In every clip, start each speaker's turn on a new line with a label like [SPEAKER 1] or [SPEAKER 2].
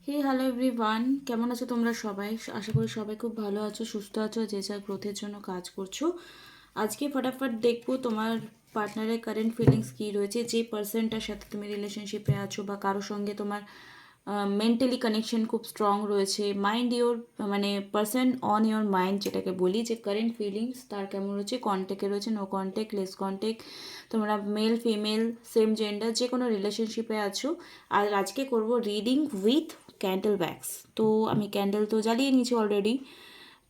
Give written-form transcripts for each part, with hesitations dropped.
[SPEAKER 1] হে hello everyone, কেমন আছো তোমরা সবাই? আশা করি সবাই খুব ভালো আছো, সুস্থ আছো, যে যার গ্রোথের জন্য কাজ করছো। আজকে ফটাফট দেখবো তোমার পার্টনারের কারেন্ট ফিলিংস কী রয়েছে, যে পার্সনটার সাথে তুমি রিলেশনশিপে আছো বা কারোর সঙ্গে তোমার মেন্টালি কানেকশন খুব স্ট্রং রয়েছে। মাইন্ড ইওর মানে পার্সন অন ইওর মাইন্ড, যেটাকে বলি, যে কারেন্ট ফিলিংস তার কেমন রয়েছে, কন্ট্যাক্টে রয়েছে, নো কন্ট্যাক্ট, লেস কন্ট্যাক্ট, তোমরা মেল ফিমেল সেম জেন্ডার যে কোনো রিলেশনশিপে আছো। আর আজকে করব রিডিং উইথ ক্যান্ডেল ওয়্যাক্স। তো আমি ক্যান্ডেল তো জ্বালিয়ে নিয়েছি অলরেডি।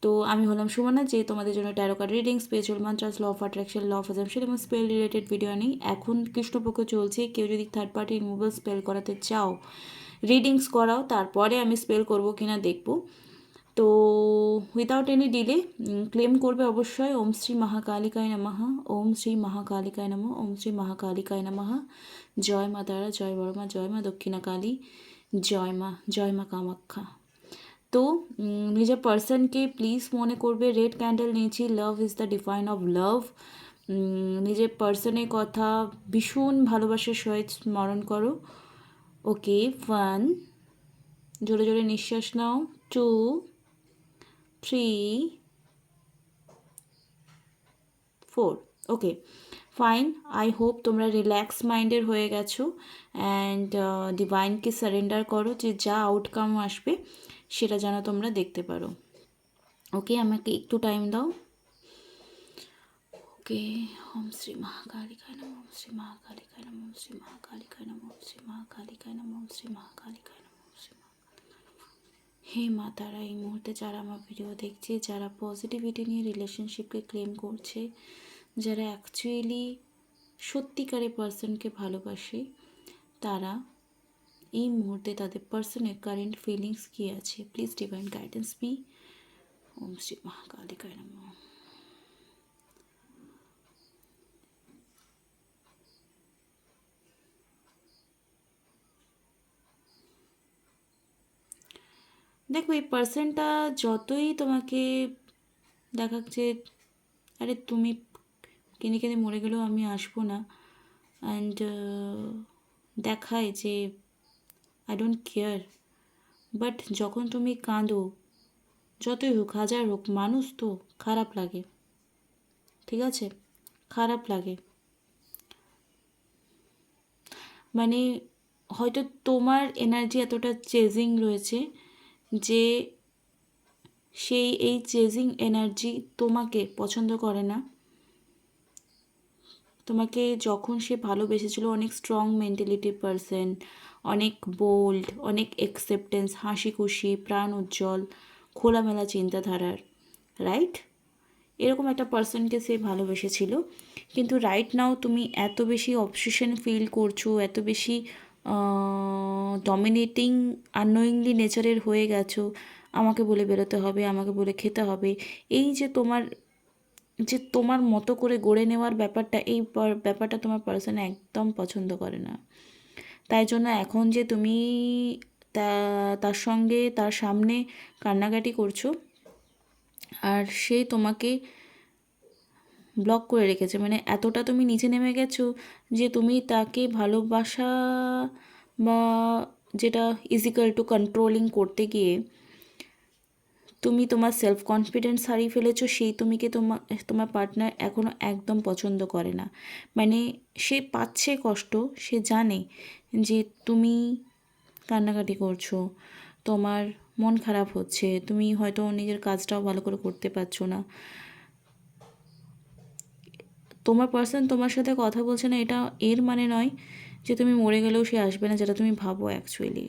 [SPEAKER 1] তো আমি হলাম সুমনা, যে তোমাদের জন্য tarot card reading, spiritual mantras, law of attraction, law of assumption এবং স্পেল রিলেটেড ভিডিও নেই। এখন কৃষ্ণপক্ষ চলছে, কেউ যদি থার্ড পার্টি রিমুভাল স্পেল করাতে চাও, রিডিংস করাও, তারপরে আমি স্পেল করব কিনা দেখব। তো উইদাউট এনি ডিলে ক্লেম করবে অবশ্যই। ওম শ্রী মহাকালিকায় নমঃ, ওম শ্রী মহাকালিকায় নমঃ, ওম শ্রী মহাকালিকায় নমঃ। জয় মা তারা, জয় বড় মা, জয় মা দক্ষিণা কালী, জয় মা কামাখ্যা। তো নিজের পার্সনকে প্লিজ মনে করবে, রেড ক্যান্ডেল নিয়েছি, love is the define of love. নিজের পার্সনের কথা ভীষণ ভালোবাসার সহিত স্মরণ করো। ওকে, 1, জোরে জোরে নিঃশ্বাস নাও, 2, 3, 4। ওকে, ফাইন। আই হোপ তোমরা রিল্যাক্স মাইন্ডের হয়ে গেছো অ্যান্ড ডিভাইনকে সারেন্ডার করো, যে যা আউটকাম আসবে সেটা যেন তোমরা দেখতে পারো। ওকে, আমাকে একটু টাইম দাও। ওকে, ওম শ্রী মহাকালিকায় নমঃ, ওম শ্রী মহাকালিকায় নমঃ, ওম শ্রী মহাকালিকায় নমঃ, ওম শ্রী মহাকালিকায় নমঃ, ওম শ্রী মহাকালিকায় নমঃ, ওম শ্রী হে মা তারা, এই মুহূর্তে যারা আমার ভিডিও দেখছে, যারা পজিটিভিটি নিয়ে রিলেশনশিপকে ক্লেম করছে, যারা অ্যাকচুয়ালি সত্যিকারে পার্সনকে ভালোবাসে, তারা এই মুহূর্তে তাদের পার্সনের কারেন্ট ফিলিংস কী আছে, প্লিজ ডিভাইন গাইডেন্স বি। ওম শ্রী মহাকালিকায় নমঃ। দেখো, এই পার্সনটা যতই তোমাকে দেখাচ্ছে, আরে তুমি কেঁদে কেঁদে মরে গেলেও আমি আসবো না, অ্যান্ড দেখায় যে আই ডোন্ট কেয়ার, বাট যখন তুমি কাঁদো, যতই হোক, হাজার হোক, মানুষ তো খারাপ লাগে, ঠিক আছে, খারাপ লাগে। মানে হয়তো তোমার এনার্জি এতটা চেজিং রয়েছে যে সেই এই চেজিং এনার্জি তোমাকে পছন্দ করে না। তোমাকে যখন সে ভালোবেসেছিল, অনেক স্ট্রং মেন্টালিটির পারসন, অনেক বোল্ড, অনেক অ্যাকসেপ্টেন্স, হাসি খুশি, প্রাণ উজ্জ্বল, খোলামেলা চিন্তাধারার, রাইট? এরকম একটা পার্সনকে সে ভালোবেসেছিল। কিন্তু রাইট নাও তুমি এত বেশি অবসেশন ফিল করছো, এত বেশি ডমিনেটিং আননোয়িংলি নেচারের হয়ে গেছো, আমাকে বলে বেরোতে হবে, আমাকে বলে খেতে হবে, এই যে তোমার মতো করে গড়ে নেওয়ার ব্যাপারটা, এই ব্যাপারটা তোমার পার্সন একদম পছন্দ করে না। তাই জন্য এখন যে তুমি তার সঙ্গে তার সামনে কান্নাকাটি করছো, আর সে তোমাকে ব্লক করে রেখেছে, মানে এতটা তুমি নিচে নেমে গেছো যে তুমি তাকে ভালোবাসা বা যেটা ইজিক্যাল টু কন্ট্রোলিং করতে গিয়ে তুমি তোমার সেলফ কনফিডেন্স হারিয়ে ফেলেছো। সেই তুমিকে তোমার পার্টনার এখনও একদম পছন্দ করে না। মানে সে পাচ্ছে কষ্ট, সে জানে যে তুমি কান্নাকাটি করছো, তোমার মন খারাপ হচ্ছে, তুমি হয়তো নিজের কাজটাও ভালো করে করতে পারছো না। তোমার পার্সন তোমার সাথে কথা বলছে না, এটা এর মানে নয় যে তুমি মরে গেলেও সে আসবে না, যেটা তুমি ভাবো অ্যাকচুয়ালি,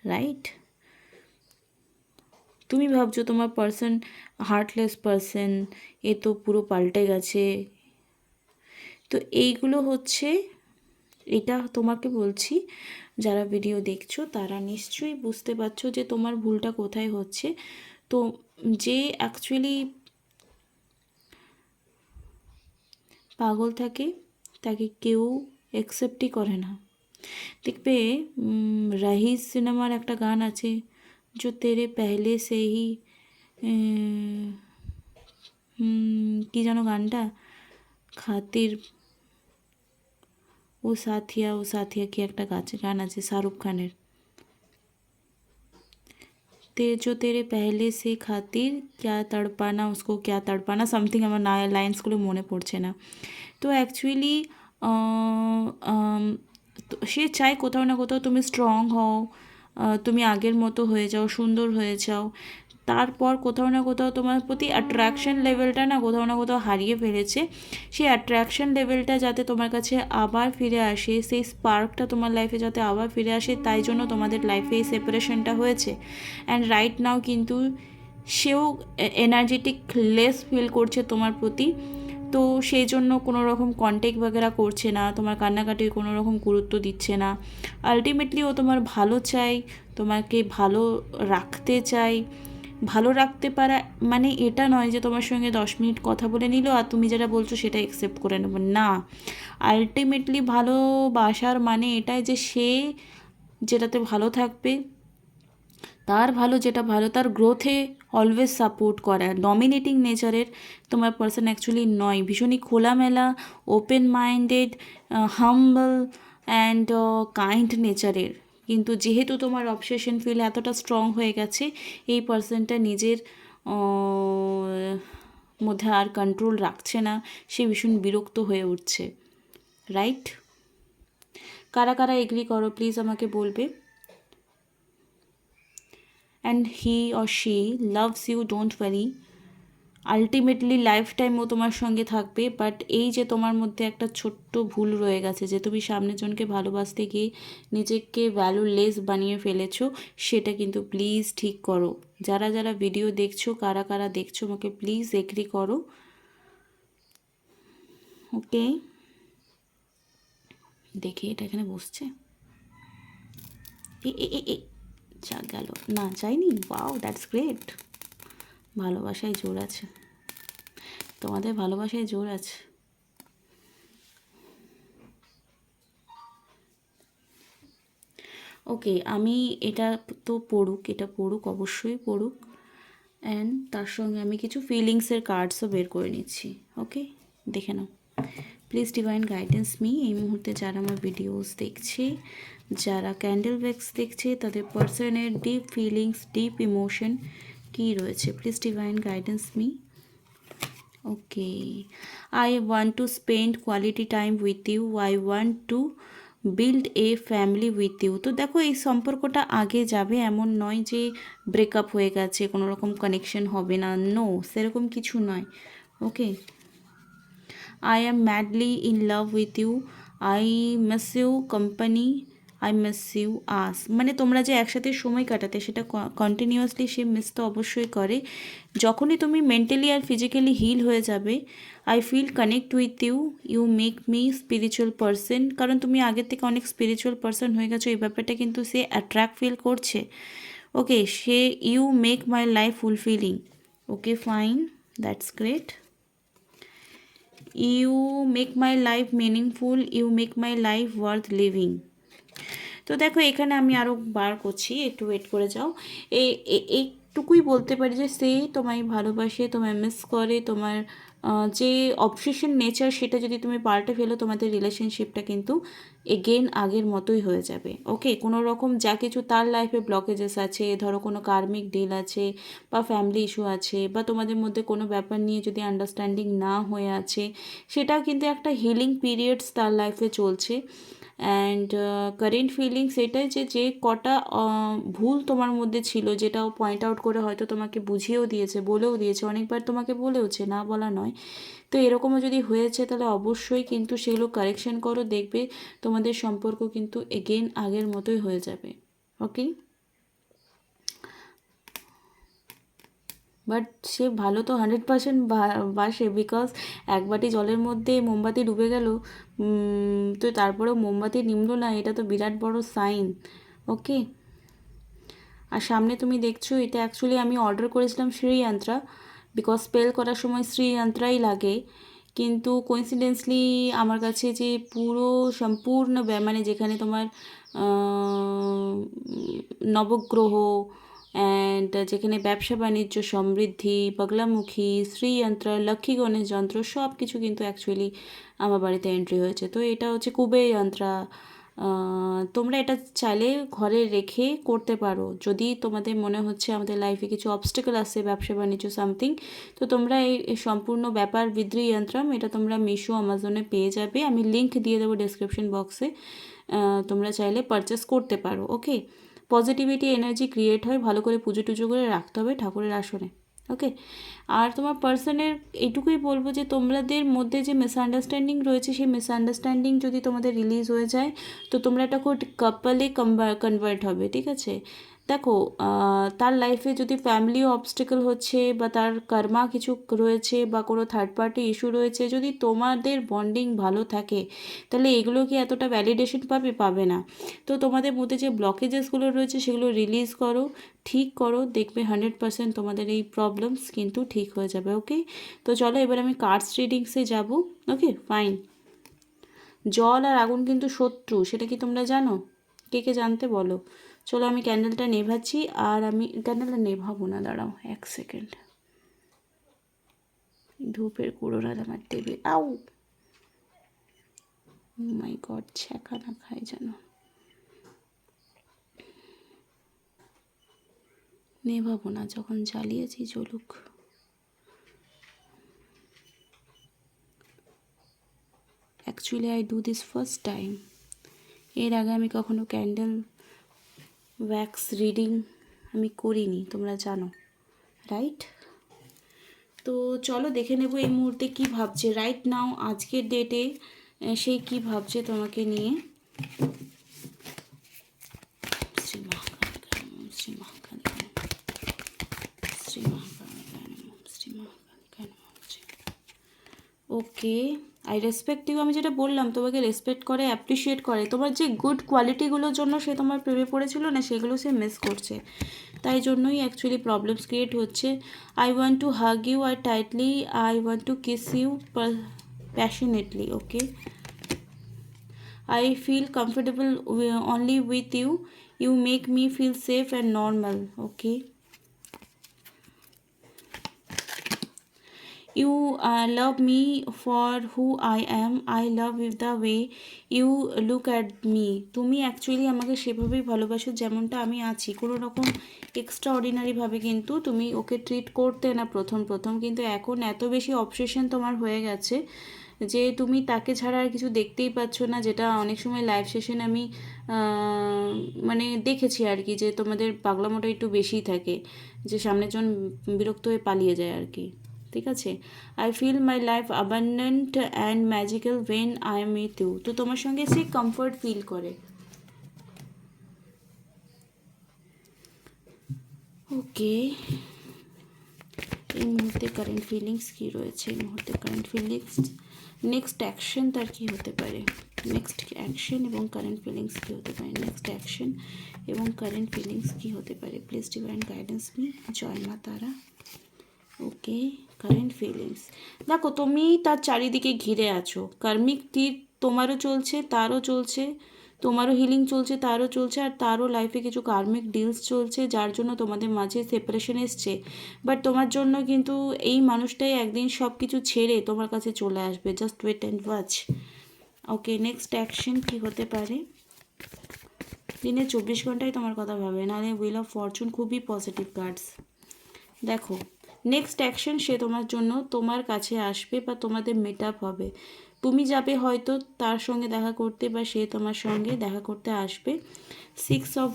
[SPEAKER 1] রাইট? তুমি ভাবছো তোমার পার্সন হার্টলেস পার্সন, এ তো পুরো পাল্টে গেছে। তো এইগুলো হচ্ছে, এটা তোমাকে বলছি, যারা ভিডিও দেখছো তারা নিশ্চয়ই বুঝতে পারছো যে তোমার ভুলটা কোথায় হচ্ছে। তো যে অ্যাকচুয়ালি পাগল থাকে, তাকে কেউ অ্যাকসেপ্টই করে না। দেখবে, রাহিস সিনেমার একটা গান আছে, जो तेरे पहले से ही কি যেন গানটা, খাতির ও সাথিয়া কি একটা গান আছে শাহরুখ খানের। तेरे पहले से खातिर क्या तड़पाना उसको क्या तड़पाना সামথিং আমার লাইন্সগুলো মনে পড়ছে না। তো অ্যাকচুয়ালি সে চায় কোথাও না কোথাও তুমি স্ট্রং হও, তুমি আগের মতো হয়ে যাও, সুন্দর হয়ে যাও। তারপর কোথাও না কোথাও তোমার প্রতি অ্যাট্রাকশন লেভেলটা না কোথাও না কোথাও হারিয়ে ফেলেছে। সেই অ্যাট্রাকশন লেভেলটা যাতে তোমার কাছে আবার ফিরে আসে, সেই স্পার্কটা তোমার লাইফে যাতে আবার ফিরে আসে, তাই জন্য তোমাদের লাইফে এই সেপারেশনটা হয়েছে। অ্যান্ড রাইট নাও কিন্তু সেও এনার্জেটিক লেস ফিল করছে তোমার প্রতি। তো সেই জন্য কোনো রকম কন্ট্যাক্ট বাগেরা করছে না, তোমার কান্নাকাটির কোনো রকম গুরুত্ব দিচ্ছে না। আলটিমেটলি ও তোমার ভালো চাই, তোমাকে ভালো রাখতে চাই। ভালো রাখতে পারা মানে এটা নয় যে তোমার সঙ্গে 10 মিনিট কথা বলে নিল আর তুমি যেটা বলছো সেটা অ্যাকসেপ্ট করে নেবো, না। আলটিমেটলি ভালোবাসার মানে এটাই যে সে যেটাতে ভালো থাকবে, তার ভালো যেটা ভালো, তার গ্রোথে অলওয়েজ সাপোর্ট করা। ডমিনেটিং নেচারের তোমার পার্সন অ্যাকচুয়ালি নয়, ভীষণই খোলামেলা, open minded, humble and kind নেচারের। কিন্তু যেহেতু তোমার অবসেশন ফিল এতটা স্ট্রং হয়ে গেছে, এই পার্সনটা নিজের মধ্যে আর কন্ট্রোল রাখছে না, সে ভীষণ বিরক্ত হয়ে উঠছে। রাইট? কারা কারা এগ্রি করো প্লিজ আমাকে বলবে। and he or she loves you, don't worry, ultimately life time ও তোমার সঙ্গে থাকবে। বাট এই যে তোমার মধ্যে একটা ছোট্ট ভুল রয়ে গেছে যে তুমি সামনের জনকে ভালোবাসতে গিয়ে নিজেকে ভ্যালুলেস বানিয়ে ফেলেছো, সেটা কিন্তু প্লিজ ঠিক করো। যারা যারা ভিডিও দেখছো, কারা কারা দেখছো আমাকে প্লিজ এগ্রি করো। ওকে, দেখি এটা এখানে বসছে, এ যা গেল না, যায়নি। Wow, that's great. ভালোবাসায় জোর আছে, তোমাদের ভালোবাসায় জোর আছে। ওকে, আমি এটা তো পড়ুক, এটা পড়ুক, অবশ্যই পড়ুক। অ্যান্ড তার সঙ্গে আমি কিছু ফিলিংসের কার্ডসও বের করে নিচ্ছি। ওকে, দেখে নাও প্লিজ। Divine guidance me. এই মুহূর্তে যারা আমার ভিডিওস দেখছে, যারা ক্যান্ডেল ওয়্যাক্স দেখছে, তাদের পার্সনের ডিপ ফিলিংস, ডিপ ইমোশন কী রয়েছে, please divine guidance me. Okay, I want to spend quality time with you, I want to build a family with you. তো দেখো, এই সম্পর্কটা আগে যাবে, এমন নয় যে ব্রেকআপ হয়ে গেছে, কোনো রকম কানেকশন হবে না, নো, সেরকম কিছু নয়। Okay, I am madly in love with you, I miss you company, I miss us আস। মানে তোমরা যে একসাথে সময় কাটাতে, সেটা কন্টিনিউয়াসলি সে মিস তো অবশ্যই করে। যখনই তুমি মেন্টালি আর ফিজিক্যালি হিল হয়ে যাবে, I feel connect with you, you make me spiritual person. কারণ তুমি আগের থেকে অনেক স্পিরিচুয়াল পারসন হয়ে গেছো, এই ব্যাপারটা কিন্তু সে অ্যাট্রাক্ট ফিল করছে। ওকে, সে you make my life fulfilling. Okay fine, that's great. You make my life meaningful, you make my life worth living. তো দেখো, এখানে আমি আরও বার করছি, একটু ওয়েট করে যাও। এইটুকুই বলতে পারি যে সে তোমায় ভালোবাসে, তোমায় মিস করে, তোমার যে অবসেশন নেচার সেটা যদি তুমি পাল্টে ফেলো, তোমাদের রিলেশনশিপটা কিন্তু এগেন আগের মতোই হয়ে যাবে। ওকে, কোনো রকম যা কিছু তার লাইফে ব্লকেজেস আছে, ধরো কোনো কার্মিক ডিল আছে, বা ফ্যামিলি ইস্যু আছে, বা তোমাদের মধ্যে কোনো ব্যাপার নিয়ে যদি আন্ডারস্ট্যান্ডিং না হয়ে আছে, সেটাও কিন্তু একটা হিলিং পিরিয়ডস তার লাইফে চলছে। অ্যান্ড কারেন্ট ফিলিংস এটাই যে কটা ভুল তোমার মধ্যে ছিল, যেটাও পয়েন্ট আউট করে হয়তো তোমাকে বুঝিয়েও দিয়েছে, বলেও দিয়েছে, অনেকবার তোমাকে বলেওছে, না বলা নয়। তো এরকমও যদি হয়েছে, তাহলে অবশ্যই কিন্তু সেগুলো কারেকশন করো, দেখবে তোমাদের সম্পর্ক কিন্তু এগেন আগের মতোই হয়ে যাবে। ওকে, বাট সে ভালো তো 100% বাসে, বিকজ এক বাটি জলের মধ্যে মোমবাতি ডুবে গেল, তো তারপরেও মোমবাতি নিমলো না, এটা তো বিরাট বড় সাইন। ওকে, আর সামনে তুমি দেখছো, এটা অ্যাকচুয়ালি আমি অর্ডার করেছিলাম শ্রীযন্ত্রা, বিকজ স্পেল করার সময় শ্রীযন্ত্রাই লাগে। কিন্তু কোইন্সিডেন্সলি আমার কাছে যে পুরো সম্পূর্ণ মানে যেখানে তোমার নবগ্রহ অ্যান্ড যেখানে ব্যবসা বাণিজ্য, সমৃদ্ধি, বাগলামুখী, শ্রীযন্ত্র, লক্ষ্মী গণেশ যন্ত্র, সব কিছু কিন্তু অ্যাকচুয়ালি আমার বাড়িতে এন্ট্রি হয়েছে। তো এটা হচ্ছে কুবের যন্ত্রা, তোমরা এটা চাইলে ঘরে রেখে করতে পারো। যদি তোমাদের মনে হচ্ছে আমাদের লাইফে কিছু অবস্টেকল আসছে, ব্যবসা বাণিজ্য সামথিং, তো তোমরা এই সম্পূর্ণ ব্যাপার বিদ্রি যন্ত্রম এটা তোমরা মিশো আমাজনে পেয়ে যাবে। আমি লিঙ্ক দিয়ে দেবো ডেসক্রিপশন বক্সে, তোমরা চাইলে পারচেস করতে পারো। ওকে, পজিটিভিটি এনার্জি ক্রিয়েট হয়, ভালো করে পুজো টুজো করে রাখতে হবে ঠাকুরের আসনে। ওকে, আর তোমার পার্সনের এইটুকুই বলবো যে তোমাদের মধ্যে যে মিসআন্ডারস্ট্যান্ডিং রয়েছে, সেই মিসআন্ডারস্ট্যান্ডিং যদি তোমাদের রিলিজ হয়ে যায় তো তোমরা একটা খুব কাপলে কনভার্ট হবে। ঠিক আছে, দেখো তার লাইফে যদি ফ্যামিলি অবস্টেকল হচ্ছে বা তার কর্মা কিছু রয়েছে বা কোনো থার্ড পার্টি ইস্যু রয়েছে, যদি তোমাদের বন্ডিং ভালো থাকে তাহলে এগুলো কি এতটা ভ্যালিডেশন পাবে না। তো তোমাদের মধ্যে যে ব্লকেজেসগুলো রয়েছে সেগুলো রিলিজ করো, ঠিক করো, দেখবে 100% তোমাদের এই প্রবলেমস কিন্তু ঠিক হয়ে যাবে। ওকে, তো চলো এবার আমি কার্ডস রিডিংসে যাব। Okay fine. জল আর আগুন কিন্তু শত্রু, সেটা কি তোমরা জানো? কে কে জানতে বলো। চলো আমি ক্যান্ডেলটা নেভাচ্ছি, আর আমি ক্যান্ডেলটা নেভাবো না, দাঁড়াও 1 সেকেন্ড। ধূপের কুড়োরা আমার টেবিল, আউ মাই গড, ছ্যাঁকা না খায় যেন। নেভাবো না, যখন জ্বালিয়েছি জ্বলুক। Actually I do this first time. এর আগে আমি কখনো ক্যান্ডেল ওয়্যাক্স রিডিং আমি করিনি, তোমরা জানো, রাইট? তো চলো দেখে নেব এই মুহূর্তে কী ভাবছে রাইট নাও, আজকের ডেটে সে কী ভাবছে তোমাকে নিয়ে। শ্রী মহাকালী নমঃ, শ্রী মহাকালী নমঃ, শ্রী মহাকালী নমঃ, শ্রী মহাকালী নমঃ। ওকে, আই রেসপেক্ট ইউ। আমি যেটা বললাম, তোমাকে রেসপেক্ট করে, অ্যাপ্রিসিয়েট করে, তোমার যে গুড কোয়ালিটিগুলোর জন্য সে তোমার প্রেমে পড়েছিল না, সেগুলো সে মিস করছে, তাই জন্যই অ্যাকচুয়ালি প্রবলেমস ক্রিয়েট হচ্ছে। I want to hug you আর tightly, I want to kiss you passionately. Okay, I feel comfortable only with you. You make me feel safe and normal. Okay. You love me for who I am. I love you the way you look at me. তুমি actually আমাকে সেভাবেই ভালোবাসো যেমনটা আমি আছি, কোনো রকম extra অর্ডিনারিভাবে কিন্তু তুমি ওকে ট্রিট করতে না প্রথম প্রথম, কিন্তু এখন এত বেশি অবসেশন তোমার হয়ে গেছে যে তুমি তাকে ছাড়া আর কিছু দেখতেই পাচ্ছ না, যেটা অনেক সময় লাইভ সেশন আমি মানে দেখেছি আর কি, যে তোমাদের পাগলামোটা একটু বেশিই থাকে, যে সামনের জন বিরক্ত হয়ে পালিয়ে যায় আর কি। ঠিক আছে, I feel my life abundant and magical when I am with you. তো তোমার সঙ্গে সে কমফর্ট ফিল করে। ওকে, এই মুহূর্তে কারেন্ট ফিলিংস কী রয়েছে, এই মুহূর্তে কারেন্ট ফিলিংস, নেক্সট অ্যাকশন তার কী হতে পারে, নেক্সট অ্যাকশন এবং কারেন্ট ফিলিংস কী হতে পারে, নেক্সট অ্যাকশন এবং কারেন্ট ফিলিংস কী হতে পারে। প্লিজ ডিভাইন গাইডেন্স মি, জয় মা তারা। ওকে, কারেন্ট ফিলিংস, দেখো তুমি তার চারিদিকে ঘিরে আছো, কার্মিক তীর তোমারও চলছে, তারও চলছে, তোমারও হিলিং চলছে, তারও চলছে, আর তারও লাইফে কিছু কার্মিক ডিলস চলছে, যার জন্য তোমাদের মাঝে সেপারেশন এসছে। বাট তোমার জন্য কিন্তু এই মানুষটাই একদিন সব কিছু ছেড়ে তোমার কাছে চলে আসবে, just wait and watch. Okay, next action কী হতে পারে। দিনে 24 ঘন্টায় তোমার কথা ভাবে, নাহলে হুইল অফ ফরচুন খুবই পজিটিভ কার্ডস। দেখো নেক্সট অ্যাকশন, সে তোমার জন্য তোমার কাছে আসবে বা তোমাদের মিট আপ হবে, তুমি যাবে হয়তো তার সঙ্গে দেখা করতে বা সে তোমার সঙ্গে দেখা করতে আসবে। 6 অফ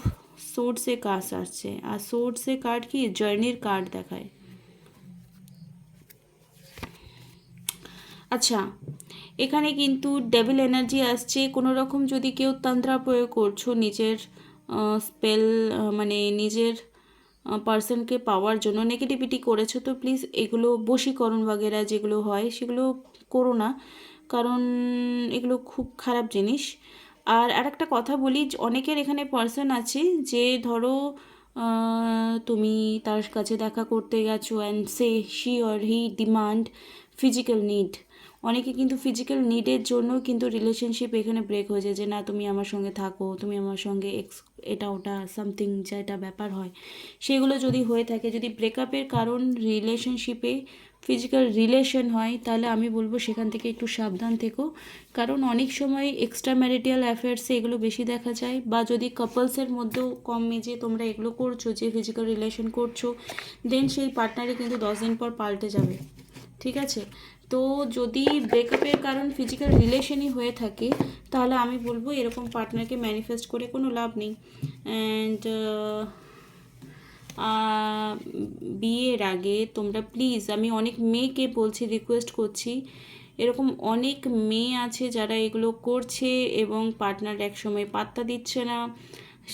[SPEAKER 1] সোর্ডসে কার্ড আসছে, আর সোর্ডসে কার্ড কি জার্নির কার্ড দেখায়। আচ্ছা, এখানে কিন্তু ডেভিল এনার্জি আসছে, কোনো রকম যদি কেউ তন্ত্রা প্রয়োগ করছো নিজের স্পেল মানে নিজের পার্সনকে পাওয়ার জন্য নেগেটিভিটি করেছো, তো প্লিজ এগুলো বশীকরণ বাগেরা যেগুলো হয় সেগুলো করো না, কারণ এগুলো খুব খারাপ জিনিস। আর একটা কথা বলি, অনেকের এখানে পার্সন আছে যে ধরো তুমি তার কাছে দেখা করতে গেছো and say she or he demand physical need. অনেকে কিন্তু ফিজিক্যাল নিডের জন্য কিন্তু রিলেশনশিপ এখানে ব্রেক হয়ে যায়, যে না তুমি আমার সঙ্গে থাকো, তুমি আমার সঙ্গে এটা ওটা সামথিং যেটা ব্যাপার হয় সেগুলো যদি হয়ে থাকে, যদি ব্রেকআপের কারণ রিলেশনশিপে ফিজিক্যাল রিলেশন হয়, তাহলে আমি বলবো সেখান থেকে একটু সাবধান থেকো। কারণ অনেক সময় এক্সট্রা ম্যারিটাল অ্যাফেয়ার্সে এগুলো বেশি দেখা যায়, বা যদি কাপলসের মধ্যেও কম মেজে তোমরা এগুলো করছো, যে ফিজিক্যাল রিলেশন করছো, দেন সেই পার্টনারই কিন্তু 10 দিন পর পাল্টে যাবে। ঠিক আছে, তো যদি ব্রেকআপের কারণ ফিজিক্যাল রিলেশনই হয়ে থাকে, তাহলে আমি বলবো এরকম পার্টনারকে ম্যানিফেস্ট করে কোনো লাভ নেই। অ্যান্ড বিয়ের আগে তোমরা প্লিজ, আমি অনেক মেয়েকে বলছি, রিকোয়েস্ট করছি, এরকম অনেক মেয়ে আছে যারা এগুলো করছে এবং পার্টনার একসময় পাত্তা দিচ্ছে না।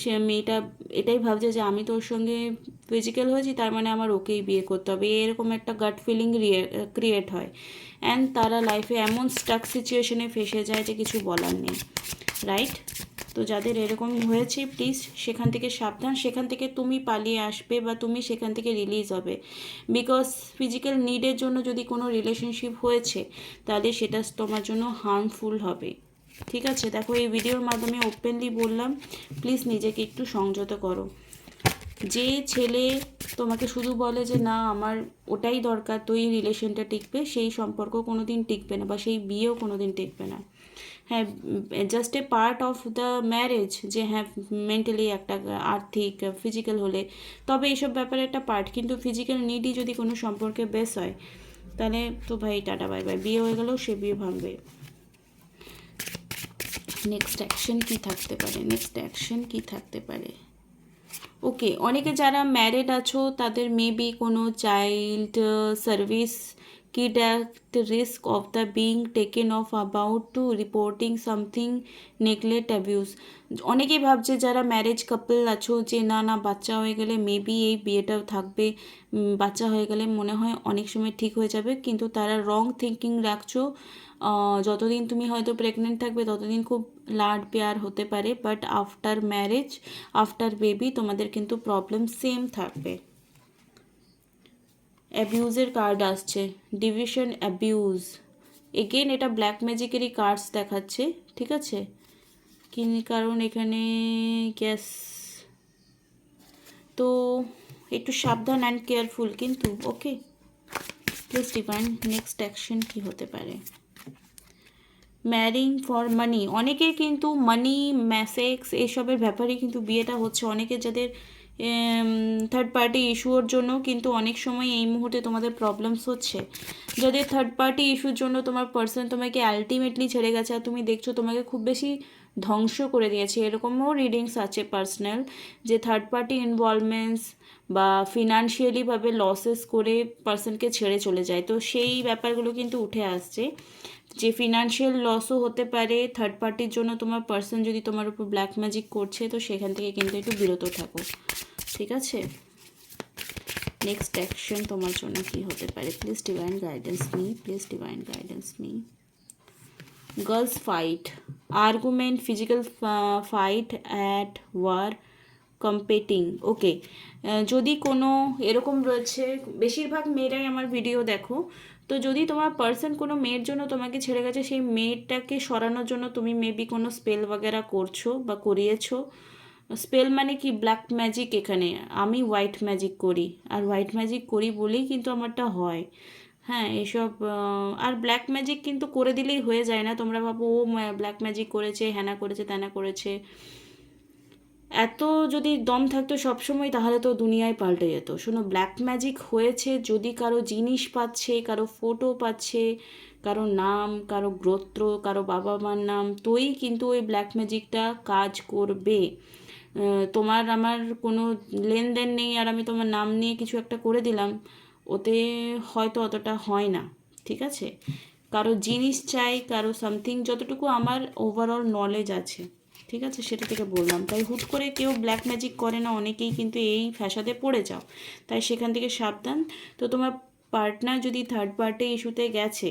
[SPEAKER 1] সে মেয়েটা এটাই ভাবছে যে আমি তোর সঙ্গে ফিজিক্যাল হয়েছি, তার মানে আমার ওকেই বিয়ে করতে হবে, এরকম একটা গাট ফিলিং ক্রিয়েট হয়। অ্যান্ড তারা লাইফে এমন স্টাক সিচুয়েশনে ফেসে যায় যে কিছু বলার নেই, রাইট? তো যাদের এরকম হয়েছে প্লিজ সেখান থেকে সাবধান, সেখান থেকে তুমি পালিয়ে আসবে বা তুমি সেখান থেকে রিলিজ হবে। বিকজ ফিজিক্যাল নিডের জন্য যদি কোনো রিলেশনশিপ হয়েছে, তাহলে সেটা তোমার জন্য হার্মফুল হবে। ঠিক আছে, দেখো এই ভিডিওর মাধ্যমে ওপেনলি বললাম, প্লিজ নিজেকে একটু সংযত করো। যে ছেলে তোমাকে শুধু বলে যে না আমার ওটাই দরকার তো এই রিলেশনটা টিকবে, সেই সম্পর্ক কোনো দিন টিকবে না, বা সেই বিয়েও কোনো দিন টিকবে না। হ্যাঁ, just a part of the marriage, যে হ্যাঁ মেন্টালি একটা আর্থিক ফিজিক্যাল হলে তবে এইসব ব্যাপারে একটা পার্ট, কিন্তু ফিজিক্যাল নিডই যদি কোনো সম্পর্কে বেস হয়, তাহলে তো ভাই টাটা বাই বাই, বিয়ে হয়ে গেলেও সে বিয়ে ভাঙবে। নেক্সট অ্যাকশন কী থাকতে পারে, নেক্সট অ্যাকশন কী থাকতে পারে? ওকে, অনেকে যারা ম্যারিড আছো তাদের মেবি কোনো child service kid at risk of the being taken of about to reporting something neglect abuse. অনেকেই ভাবছে যারা ম্যারেজ কাপল আছো যে না না বাচ্চা হয়ে গেলে মেবি এই বিয়েটাও থাকবে, বাচ্চা হয়ে গেলে মনে হয় অনেক সময় ঠিক হয়ে যাবে, কিন্তু তারা রং থিঙ্কিং রাখছো। যতদিন তুমি হয়তো প্রেগনেন্ট থাকবে ততদিন খুব লাড পেয়ার হতে পারে, but after marriage, after baby তোমাদের কিন্তু প্রবলেম সেম থাকবে। অ্যাবিউজের কার্ড আসছে, ডিভিশন অ্যাবিউজ, এগেন এটা ব্ল্যাক ম্যাজিকেরই কার্ডস দেখাচ্ছে। ঠিক আছে, কি কারণ এখানে গ্যাস, তো একটু সাবধান অ্যান্ড কেয়ারফুল কিন্তু। Okay please divine next action কী হতে পারে? ম্যারিং ফর মানি, অনেকের কিন্তু মানি ম্যাসেক্স এইসবের ব্যাপারে কিন্তু বিয়েটা হচ্ছে। অনেকে যাদের থার্ড পার্টি ইস্যুর জন্য কিন্তু অনেক সময় এই মুহূর্তে তোমাদের প্রবলেমস হচ্ছে, যাদের থার্ড পার্টি ইস্যুর জন্য তোমার পার্সন তোমাকে আলটিমেটলি ছেড়ে গেছে আর তুমি দেখছো তোমাকে খুব বেশি ধ্বংস করে দিয়েছে, এরকমও রিডিংস আছে পার্সোনাল, যে থার্ড পার্টি ইনভলভমেন্টস বা ফিনান্সিয়ালিভাবে লসেস করে পার্সনকে ছেড়ে চলে যায়। তো সেই ব্যাপারগুলো কিন্তু উঠে আসছে, যে ফিনান্সিয়াল লসও হতে পারে থার্ড পার্টির জন্য। তোমার পার্সন যদি তোমার উপর ব্ল্যাক ম্যাজিক করছে, তো সেখান থেকে কিন্তু একটু বিরত থাকো। ঠিক আছে, নেক্সট অ্যাকশন তোমার জন্য কী হতে পারে? Please divine guidance me, please divine guidance me. Girls fight, argument, physical fight at war, competing. Okay, যদি কোনো এরকম রয়েছে, বেশিরভাগ মেয়েরাই আমার ভিডিও দেখো, তো যদি তোমার পার্সন কোনো মেয়ের জন্য তোমাকে ছেড়ে গেছে, সেই মেয়েটাকে সরানোর জন্য তুমি মেবি কোনো স্পেল বাগেরা করছো বা করিয়েছো। স্পেল মানে কি? Black magic. এখানে আমি হোয়াইট ম্যাজিক করি, আর হোয়াইট ম্যাজিক করি বলেই কিন্তু আমারটা হয়। হ্যাঁ, এসব আর ব্ল্যাক ম্যাজিক কিন্তু করে দিলেই হয়ে যায় না। তোমরা ভাবো ও ব্ল্যাক ম্যাজিক করেছে, হ্যানা করেছে, ত্যানা করেছে, এত যদি দম থাকতো সবসময়, তাহলে তো দুনিয়ায় পাল্টে যেত। শোনো, ব্ল্যাক ম্যাজিক হয়েছে যদি কারো জিনিস পাচ্ছে, কারো ফটো পাচ্ছে, কারো নাম, কারো গোত্র, কারো বাবা মার নাম, তোই কিন্তু ওই ব্ল্যাক ম্যাজিকটা কাজ করবে। তোমার আমার কোনো লেনদেন নেই আর আমি তোমার নাম নিয়ে কিছু একটা করে দিলাম, ওতে হয়তো অতটা হয় না। ঠিক আছে, কারো জিনিস চাই, কারো সামথিং, যতটুকু আমার ওভারঅল নলেজ আছে, ঠিক আছে, সেটা থেকে বললাম। তাই হুট করে কেউ ব্ল্যাক ম্যাজিক করে না, অনেকেই কিন্তু এই ফ্যাসাদে পড়ে যাও, তাই সেখান থেকে সাবধান। তো তোমার পার্টনার যদি থার্ড পার্টি ইস্যুতে গেছে,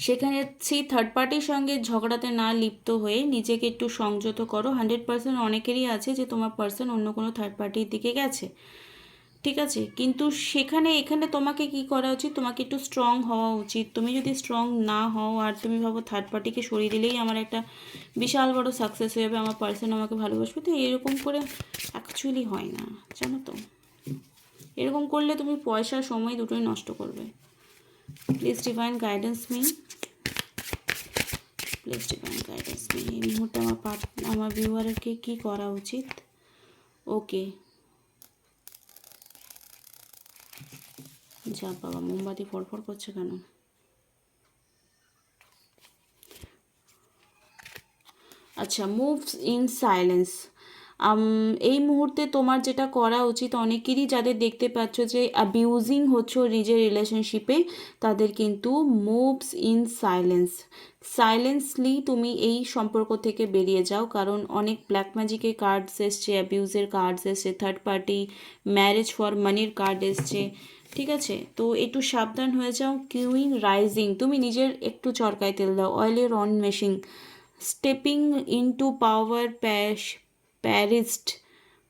[SPEAKER 1] সেখানে সেই থার্ড পার্টির সঙ্গে ঝগড়াতে না লিপ্ত হয়ে নিজেকে একটু সংযত করো। 100% অনেকেরই আছে যে তোমার পার্সন অন্য কোনো থার্ড পার্টির দিকে গেছে, ঠিক আছে, কিন্তু এখানে তোমাকে কি করা উচিত? তোমাকে একটু স্ট্রং হওয়া উচিত। তুমি যদি স্ট্রং না হও আর তুমি ভাবো থার্ড পার্টিকে সরিয়ে দিলেই আমার একটা বিশাল বড় সাকসেস হয়ে যাবে, আমার পার্সন আমাকে ভালোবাসবে, তো এরকম করে অ্যাকচুয়ালি হয় না, জানো তো। এরকম করলে তুমি পয়সা সময় দুটোই নষ্ট করবে। Please divine guidance me, please divine guidance me. এই মুহূর্তে আমার ভিউয়ারকে কী করা উচিত? ওকে, যা বাবা, মোমবাতি ফড়ফড় করছে কেন? আচ্ছা, মুভস ইন সাইলেন্স। এই মুহূর্তে তোমার যেটা করা উচিত, অনেকেরই যাদের দেখতে পাচ্ছ যে অ্যাবিউজিং হচ্ছে নিজের রিলেশনশিপে, তাদের কিন্তু মুভস ইন সাইলেন্স। সাইলেন্সলি তুমি এই সম্পর্ক থেকে বেরিয়ে যাও, কারণ অনেক ব্ল্যাক ম্যাজিকের কার্ডস এসছে, অ্যাবিউজের কার্ডস এসছে, থার্ড পার্টি ম্যারেজ ফর মানির কার্ড এসছে, ঠিক আছে? তো একটু সাবধান হয়ে যাও। কিউইং রাইজিং, তুমি নিজের একটু চরকায় তেল দাও, অয়েলের on machine. Stepping into power প্যারিস্ট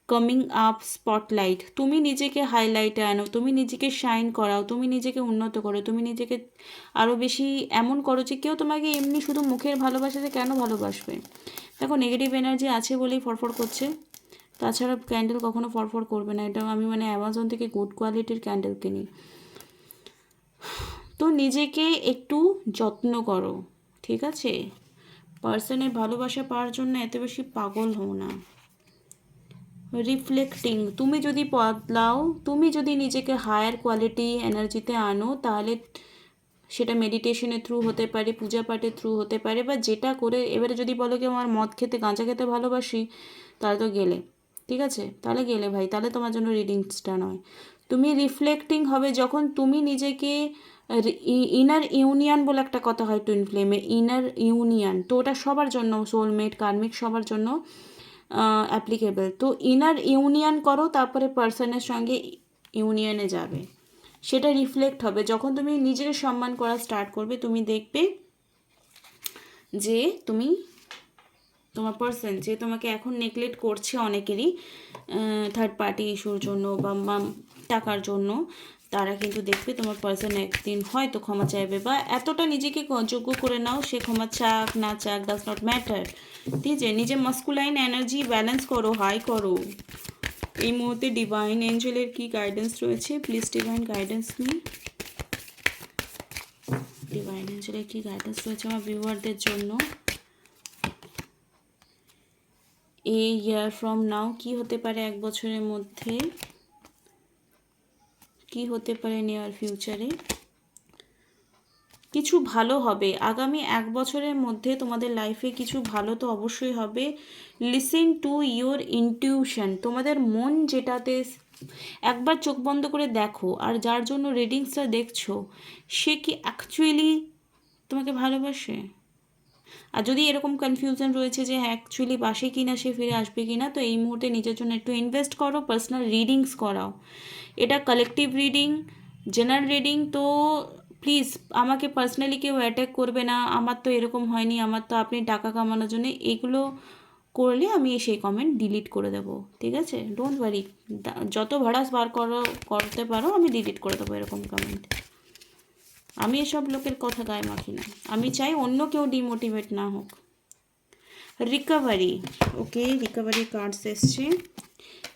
[SPEAKER 1] কামিং আপ স্পটলাইট, তুমি নিজেকে হাইলাইটে আনো, তুমি নিজেকে শাইন করাও, তুমি নিজেকে উন্নত করো, তুমি নিজেকে আরও বেশি এমন করো যে কেউ তোমাকে এমনি শুধু মুখের ভালোবাসাতে কেন ভালোবাসবে। দেখো, নেগেটিভ এনার্জি আছে বলেই ফরফর করছে, তাছাড়া ক্যান্ডেল কখনো ফরফর করবে না। এটা আমি অ্যামাজন থেকে গুড কোয়ালিটির ক্যান্ডেল কিনি। তো নিজেকে একটু যত্ন করো, ঠিক আছে? পার্সনের ভালোবাসা পাওয়ার জন্য এত বেশি পাগল হও না। রিফ্লেক্টিং, তুমি যদি বদলাও, তুমি যদি নিজেকে হায়ার কোয়ালিটি এনার্জিতে আনো, তাহলে সেটা মেডিটেশনের থ্রু হতে পারে, পূজা পাঠের থ্রু হতে পারে, বা যেটা করে। এবারে যদি বলো কি আমার মদ খেতে গাঁজা খেতে ভালোবাসি, তাহলে তো গেলে, ঠিক আছে? তাহলে গেলে ভাই, তাহলে তোমার জন্য রিডিংসটা নয়। তুমি রিফ্লেক্টিং হবে যখন তুমি নিজেকে ইনার ইউনিয়ন বলে একটা কথা হয় টুইন ফ্লেমে, ইনার ইউনিয়ন, তো ওটা সবার জন্য, সোলমেট কার্মিক সবার জন্য অ্যাপ্লিকেবল। তো ইনার ইউনিয়ন করো, তারপরে পার্সনের সঙ্গে ইউনিয়নে যাবে, সেটা রিফ্লেক্ট হবে। যখন তুমি নিজেকে সম্মান করা স্টার্ট করবে, তুমি দেখবে যে তোমার পার্সন যে তোমাকে এখন নেগলেক্ট করছে, অনেকেরই থার্ড পার্টি ইস্যুর জন্য বা টাকার জন্য, তারা কিন্তু দেখবে তোমার পার্সন একদিন হয়তো ক্ষমা চাইবে, বা এতটা নিজেকে যোগ্য করে নাও, সে ক্ষমা চাক না চাক ডাজ নট ম্যাটার, ঠিক আছে? নিজের মাস্কুলাইন এনার্জি ব্যালেন্স করো, হাই করো। এই মুহূর্তে ডিভাইন এঞ্জেলের কি গাইডেন্স রয়েছে? Please divine guidance me. Divine এঞ্জেলের কি গাইডেন্স রয়েছে আমার ভিউয়ারদের জন্য এই ইয়ার ফ্রম নাও? কি হতে পারে এক বছরের মধ্যে, কি হতে পারে নিয়ার ফিউচারে? কিছু ভালো হবে আগামী এক বছরের মধ্যে, তোমাদের লাইফে কিছু ভালো তো অবশ্যই হবে। লিসেন টু ইয়োর ইনটিউশন, তোমাদের মন যেটাতে, একবার চোখ বন্ধ করে দেখো, আর যার জন্য রিডিংসটা দেখছো, সে কি অ্যাকচুয়ালি তোমাকে ভালোবাসে? আর যদি এরকম কনফিউশন রয়েছে যে অ্যাকচুয়ালি বাসে কি না, সে ফিরে আসবে কি না, তো এই মুহূর্তে নিজের জন্য একটু ইনভেস্ট করো, পার্সোনাল রিডিংস করাও। এটা কালেকটিভ রিডিং, জেনারেল রিডিং, তো প্লিজ আমাকে পার্সোনালি কেউ অ্যাটাক করবে না, আমার তো এরকম হয়নি, আমার তো আপনি টাকা কামানোর জন্য এগুলো করলে আমি সেই কমেন্ট ডিলিট করে দেবো, ঠিক আছে? ডোন্ট ওয়ারি, যত ভাড়াস বার করতে পারো আমি ডিলিট করে দেবো এরকম কমেন্ট। আমি এসব লোকের কথা গায়ে মাখি না, আমি চাই অন্য কেউ ডিমোটিভেট না হোক। রিকভারি, ওকে, রিকভারি কার্ডস এসছে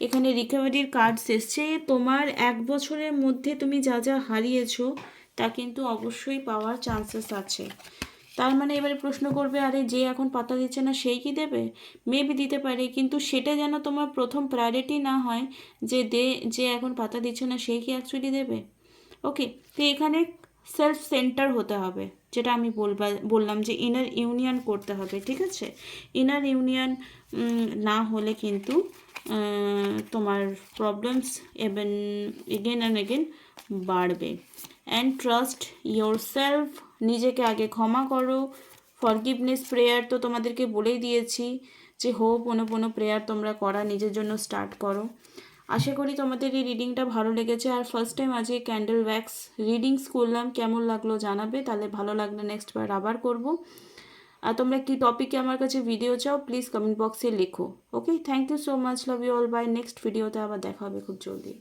[SPEAKER 1] এখানে, রিকভারির কার্ডস এসছে। তোমার এক বছরের মধ্যে তুমি যা যা হারিয়েছো, তা কিন্তু অবশ্যই পাওয়ার চান্সেস আছে। তার মানে এবারে প্রশ্ন করবে, আরে যে এখন পাতা দিচ্ছে না সেই কি দেবে? মেবি দিতে পারে, কিন্তু সেটা যেন তোমার প্রথম প্রায়োরিটি না হয় যে এখন পাতা দিচ্ছে না সেই কি অ্যাকচুয়ালি দেবে। ওকে, তো এখানে সেলফ সেন্টার হতে হবে, যেটা আমি বললাম যে ইনার ইউনিয়ন করতে হবে, ঠিক আছে? ইনার ইউনিয়ন না হলে কিন্তু তোমার প্রবলেমস এগেন অ্যান্ড এগেন বাড়বে। অ্যান্ড ট্রাস্ট ইয়োর সেলফ, নিজেকে আগে ক্ষমা করো। ফরগিভনেস প্রেয়ার তো তোমাদেরকে বলেই দিয়েছি যে হোপোনোপোনো প্রেয়ার তোমরা করা নিজের জন্য স্টার্ট করো। আশা করি তোমাদের এই রিডিংটা ভালো লেগেছে। আর ফার্স্ট টাইম আজকে ক্যান্ডেল ওয়্যাক্স রিডিংস করলাম, কেমন লাগলো জানাবে, তাহলে ভালো লাগলে নেক্সট বার আবার করব। আর তোমরা কি টপিকে আমার কাছে ভিডিও চাও, প্লিজ কমেন্ট বক্সে লেখো। Okay, thank you so much, love you all, bye. Next ভিডিওতে আবার দেখা হবে খুব জলদি।